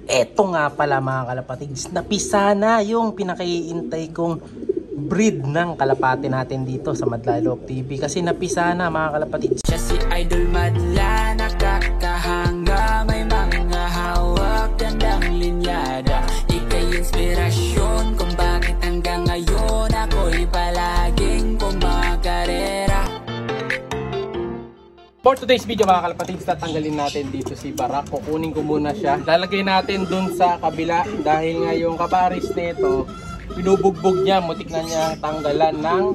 Eto nga pala mga kalapatids, napisa na yung pinakaiintay kong breed ng kalapati natin dito sa Madlaloob TV. Kasi napisa na mga kalapatids. Siya si Idol Madla, nakakahanga, may mga hawak, gandang linyada. Ika'y inspirasyon kung bakit hanggang ngayon ako'y palaging kumakarera. For today's video mga kalapatids, tatanggalin natin dito si Barak. Kukunin ko muna siya. Lalagay natin dun sa kabila dahil nga yung kaparis nito, pinubugbog niya, mutik na niya tanggalan ng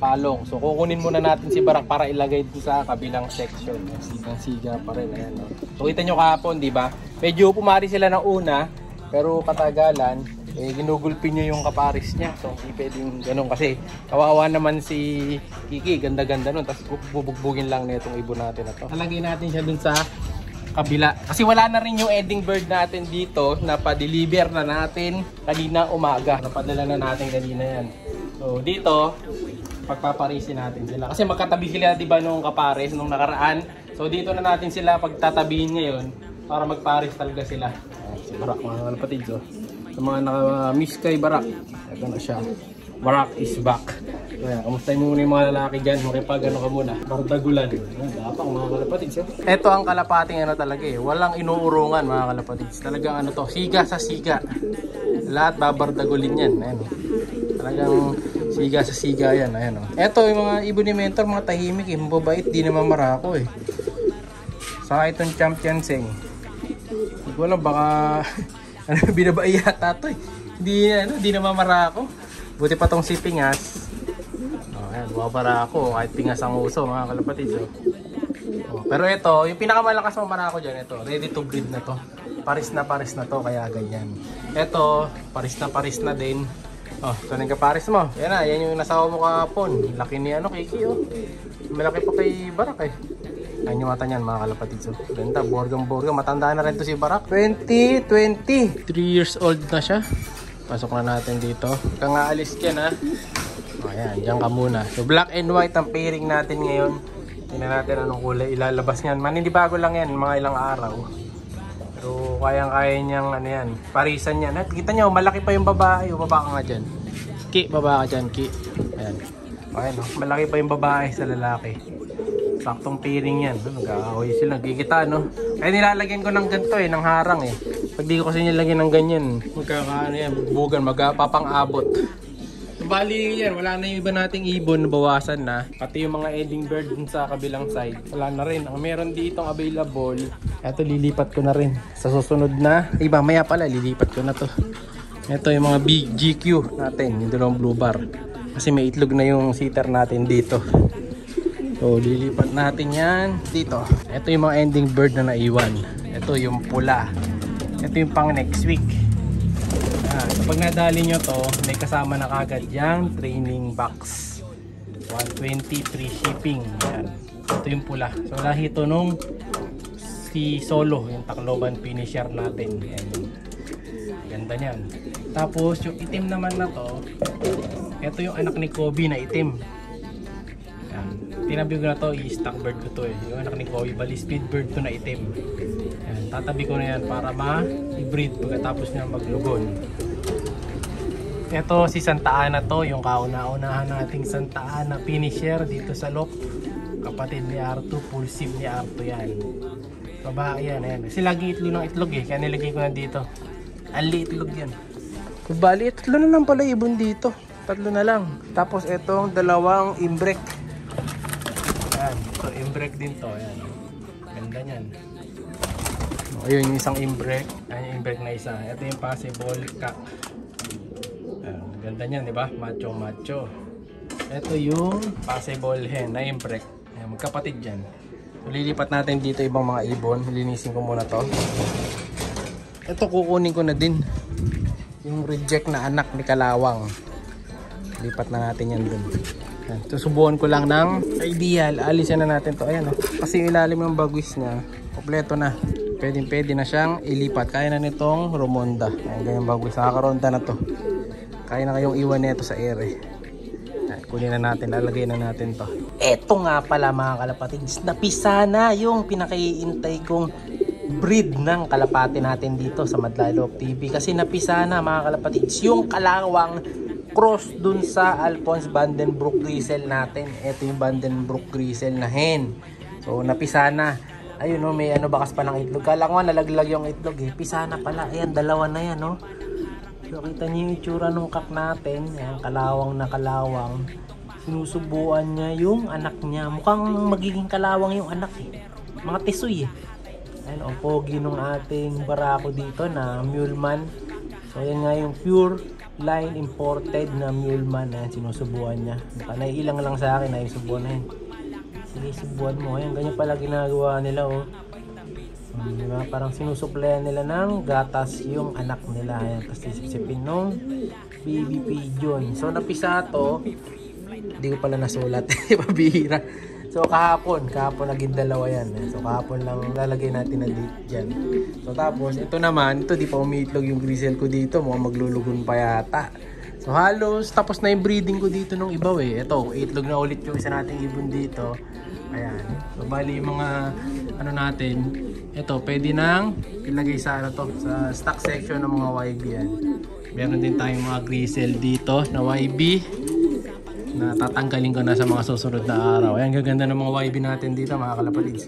palong. So kukunin muna natin si Barak para ilagay dun sa kabilang section. Sigang-siga pa rin. Ayan, no? So kita nyo kahapon, di ba? Medyo pumari sila ng una, pero katagalan, ginugulpin nyo yung kaparis niya. So hindi pwedeng ganun kasi kawawa naman si Kiki, ganda-ganda nun, tapos bubugbugin lang na itong ibon natin na to. Nalagay natin siya dun sa kabila kasi wala na rin yung Edding bird natin dito na pa-deliver na natin kanina umaga. Napadala na natin kanina yan. So dito pagpaparisin natin sila kasi magkatabi sila, di ba, nung kapares nung nakaraan. So dito na natin sila pagtatabihin ngayon para magparis talaga sila. Si Barak mga kalapatids, oh. Sa mga naka-miss kay Barak, ito na siya. Barak is back. Kaya, kamustahin mo muna yung mga lalaki dyan. Makipag-ano ka muna. Bardagulan. Gapang mga kalapatids. Ito ang kalapating ano talaga eh. Walang inuurungan mga kalapatids. Talagang ano to, siga sa siga. Lahat babardagulin yan. Ayan, talagang siga sa siga yan. Ayan, oh. Ito yung mga ibon ni Mentor, mga tahimik eh. Mababait, di naman marako eh. Saka itong champion sing. Hindi ko alam, baka binabay yata ito eh. Di naman marako. Buti pa tong si Pingas. Oh, ayan, bumabara ako kahit Pingas ang uso mga kalapatids. Oh, pero ito, yung pinakamalakas ng marako dyan, ito, ready to breed na to. Paris na to, kaya ganyan. Ito, paris na din. Oh, ito na yung kaparis mo. Yan na, yan yung nasawa mo kahapon. Laki ni ano, Kiki, oh. Malaki pa kay Barak eh. Ayun yung mata niyan mga kalapatids. Ganda, borgang. Matanda na rin to si Barak. 2020. 3 years old na siya. Pasok na natin dito. Kung aalis ka na. Ayan, dyan ka muna. So black and white ang pairing natin ngayon. Tingnan natin anong kulay ilalabas niyan. Hindi bago lang yan, mga ilang araw. Pero kayang-kaya niyang ano yan, parisan yan. At kita nyo, malaki pa yung babae. O baba ka nga dyan. Ki, baba ka dyan, Ki. Ayan. Ayan, no? Malaki pa yung babae sa lalaki. Saktong pairing yan. Nag-aahoy sila, nagkikita, no? Kaya nilalagyan ko ng ganito eh, ng harang eh. Pag di ko kasi nilagyan ng ganyan, magkakaano yan, bugan, magpapang-abot. Bali yan, wala na yung iba nating ibon, bawasan na. Pati yung mga Edding bird dun sa kabilang side, wala na rin. Ang meron ditong available, eto lilipat ko na rin. Sa susunod na, iba maya pala, lilipat ko na to. Ito yung mga big GQ natin, yung dalawang blue bar. Kasi may itlog na yung sitter natin dito. So lilipat natin yan dito. Ito yung mga Ending bird na naiwan. Ito yung pula. Ito yung pang next week. So pag nadali nyo to, may kasama na kagad yung training box. 120 free shipping. Yan. Ito yung pula. So lahi ito nung si Solo, yung Tacloban finisher natin. Yan. Ganda nyan. Tapos yung itim naman na to, ito yung anak ni Kobe na itim. Tinabi ko na to, i-stock bird ko to eh. Yung anak ni Kobe, bali speed bird to na itim. Yan, tatabi ko na yan para ma-breed pagkatapos niya maglugon. Ito si Santa Ana to, yung kauna-unahan nating Santa Ana finisher dito sa lock. Kapatid ni Arto, full sim ni Arto yan. Babae yan, ayan. Kasi lagi itlog ng itlog eh, kaya nilagay ko na dito. Ali itlog yan. Bali, tatlo na lang pala ibon dito. Tatlo na lang. Tapos itong dalawang imbrek. Ayan, so imbrek din to. Ayan. Ganda nyan. Ayun yung isang imbrek. Ayan yung imbrek na isa. Ito yung possible cock. Ayan, ganda nyan, di ba? Macho macho. Ito yung possible hen na imbrek. Ayan, magkapatid dyan. So lilipat natin dito ibang mga ibon. Linisin ko muna to. Ito kukunin ko na din. Yung reject na anak ni Kalawang. Lipat na natin yan dun. Susubukan ko lang ng ideal. Alisin na natin to. Ayan, oh. Kasi yung ilalim ng bagwis niya kompleto na. Pwede na siyang ilipat. Kaya na nitong Romonda. Ayan, ganyang bagwis. Nakakaronda na to. Kaya na kayong iwan nito sa ere. Ayan, kunin na natin. Lalagay na natin to. Eto nga pala mga kalapatids. Napisa na yung pinakaiintay kong breed ng kalapati natin dito sa Madlaloob TV. Kasi napisa na mga kalapatids yung kalawang cross dun sa Alphonse Vandenbroek Grisel natin. Ito yung Vandenbroek Grisel na hen. So napisa na. Ayun no, may bakas pa ng itlog. Kala ko nalaglag yung itlog eh. Pisa na pala. Ayan, dalawa na yan no. So kita niyo yung itsura ng kak natin. Ayan, kalawang na kalawang. Sinusubuan niya yung anak niya. Mukhang magiging kalawang yung anak eh. Mga tisoy eh. Ayan, ang pogi nung ating barako dito na Muleman. So ayan nga yung pure line imported na Muleman. Ayan, sinusubuan niya. Baka naiilang lang sa akin na yung subuan na yun. Sige, subuan mo. Ayan, ganyan pala ginagawa nila oh. Diba? Parang sinusuplayan nila ng gatas yung anak nila. Ayan, tapos sisipsipin nung baby pigeon. So napisa to. Hindi ko pala nasulat. Pabihira. So kahapon naging dalawa yan. So kahapon lang lalagay natin na date dyan. So tapos ito naman, ito di pa umiitlog yung grisel ko dito. Mukhang maglulugon pa yata. So halos tapos na yung breeding ko dito nung ibaw eh. Ito, itlog na ulit yung isa nating ibon dito. Ayan. So bali yung mga natin. Ito, pwede nang ilagay sa sa stock section ng mga YB yan. Meron din tayong mga grisel dito na YB. Na tatanggalin ko na sa mga susunod na araw. Ayan, gaganda ng mga YB natin dito mga kalapatids.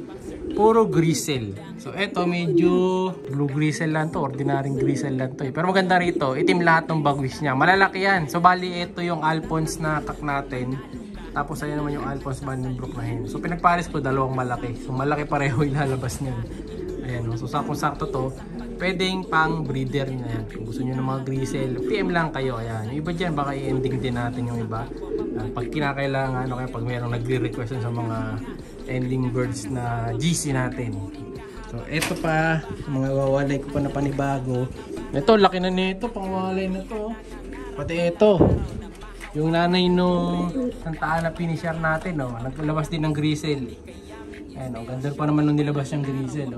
Puro grisel. So eto medyo blue grisel lang to, ordinaryong grisel lang to eh. Pero maganda rito, itim lahat ng bagwis niya. Malalaki yan. So bali ito yung Alphonse na kak natin. Tapos ayan naman yung Alphonse Vandenbroek na hen. So pinagpares ko dalawang malaki. So malaki pareho ilalabas niyan. Ayan, so sakto-sakto to. Pwedeng pang breeder na yan. Kung gusto nyo ng mga grisel, PM lang kayo. Ayan. Yung iba dyan, baka i-ending din natin yung iba. Pag kinakailangan, kaya pag mayroong nagre-request sa mga ending birds na GC natin. So, eto pa, mga wawalay ko pa na panibago. Ito, laki na nito, pangwalay na to. Pati ito, yung nanay nung tantaan na pinishare natin, naglalabas din ng grisel. Ayan, ganda pa naman nung nilabas yung grisel.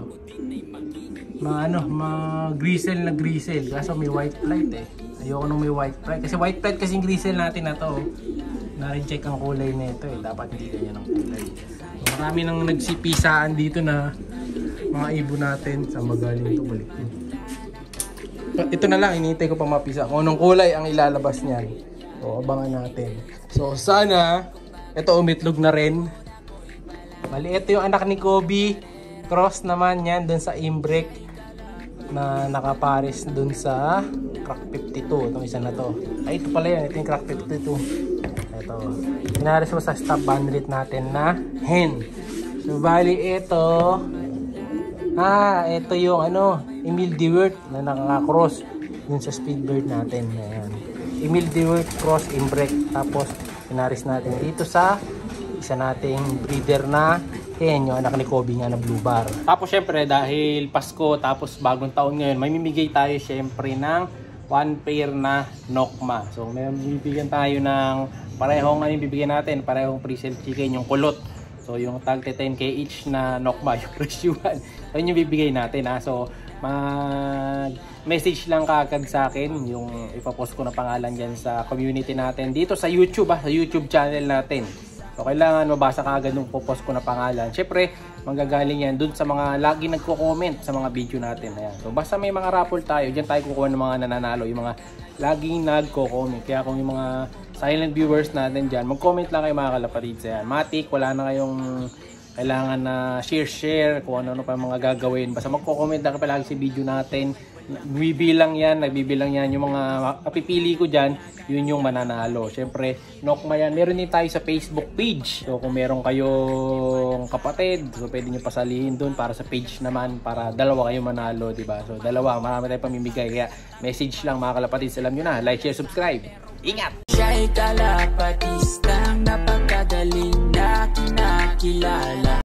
Grisel na grisel, kaso may white flight eh. Ayoko nung may white flight, kasi white flight kasing grisel natin na to. Na-recheck ang kulay nito eh, dapat hindi ganyan ang kulay. So, marami nang nagsipisaan dito na mga ibon natin. Sa magaling ito, balik ko. Ito na lang, inintay ko pa mapisa kung anong kulay ang ilalabas niyan. So abangan natin. So sana ito umitlog na rin. Bali ito yung anak ni Kobe. Cross naman yan dun sa Imbrek na nakapares dun sa Crack 52. Itong isa na to. Ay ito pala yan, ito yung Crack 52. Ito. Pinares ko sa stop band rate natin na hen. So bali ito. Ito yung Emil Dewert na nakaka-cross dun sa Speedbird natin. Ayan. Emil Dewert cross Imbrek. Tapos pinares natin dito sa isa nating breeder na hen, yung anak ni Kobe nga na blue bar. Tapos syempre dahil Pasko tapos bagong taon ngayon, may mimigay tayo syempre ng one pair na Nokma. So may bibigyan tayo ng parehong bibigyan natin, parehong pre-sale chicken yung kulot. So yung tag 10k each na Nokma yung presyuhan. So yun yung bibigay natin So mag-message lang kaagad sa akin yung ipapost ko na pangalan dyan sa community natin dito sa YouTube sa YouTube channel natin. So kailangan mabasa kaagad nung popost ko na pangalan. Syempre manggagaling yan dun sa mga lagi nagko-comment sa mga video natin. Ayan. So basta may mga raffle tayo, dyan tayo kukuha ng mga nananalo, yung mga laging nagko-comment. Kaya kung yung mga silent viewers natin dyan, mag-comment lang kayo mga kalapatids. Ayan. Matik, wala na kayong kailangan na share kung ano pa mga gagawin. Basta magko-comment lang palagi sa video natin. Nagbibilang yan yung mga mapipili ko dyan, yun yung mananalo. Syempre Nokma yan. Meron din tayo sa Facebook page. So kung meron kayong kapatid, so pwede nyo pasalihin dun para sa page naman, para dalawa kayo manalo, diba? So dalawa, marami tayong pamimigay. Kaya message lang mga kalapatids, alam nyo na, like, share, subscribe. Ingat! Siya'y kalapatistang napakagaling na kinakilala.